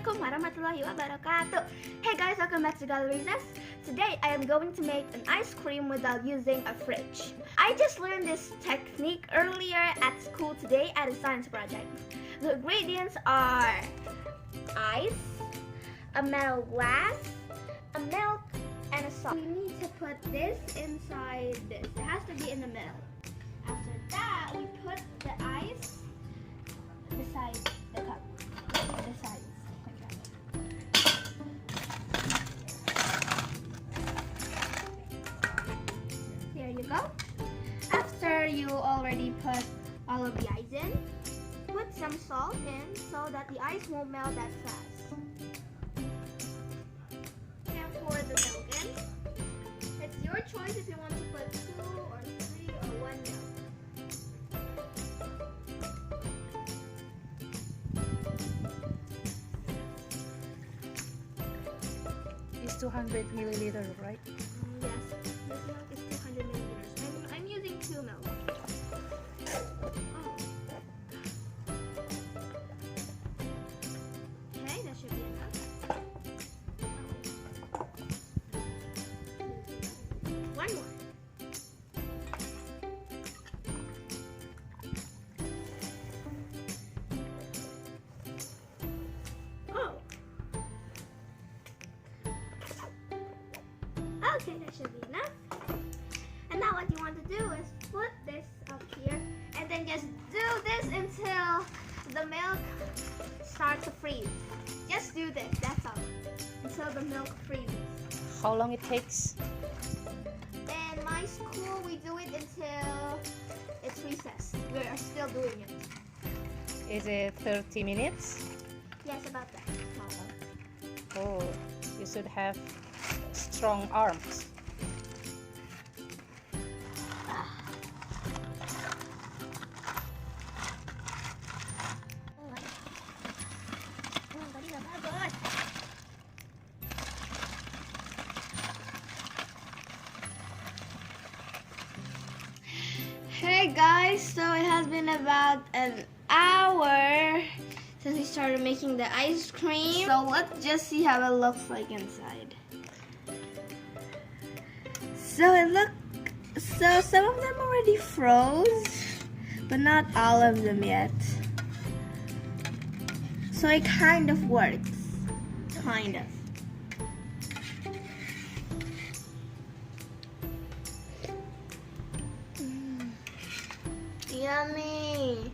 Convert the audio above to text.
Assalamualaikum warahmatullahi wabarakatuh. Hey guys, welcome back to Galleritas. Today I am going to make an ice cream without using a fridge. I just learned this technique earlier at school today at a science project. The ingredients are ice, a metal glass, a milk, and a salt. We need to put this inside this. It has to be in the middle. After that, we put the ice beside the cup. The sides. There you go. After you already put all of the ice in, put some salt in so that the ice won't melt that fast. And pour the milk in. It's your choice if you want to put 2 or 3 or 1 milk. It's 200 milliliters, right? Yes, this milk is 200 milliliters. I'm using 2 milk. Okay, that should be enough. One more. Okay, that should be enough. And now what you want to do is put this up here and then just do this until the milk starts to freeze. Just do this, that's all. Until the milk freezes. How long it takes? In my school, we do it until it's recess. We are still doing it. Is it 30 minutes? Yes, about that. Oh, you should have strong arms. Hey guys, so it has been about an hour since we started making the ice cream. So let's just see how it looks like inside. So some of them already froze, but not all of them yet. So it kind of works. Kind of. Yummy.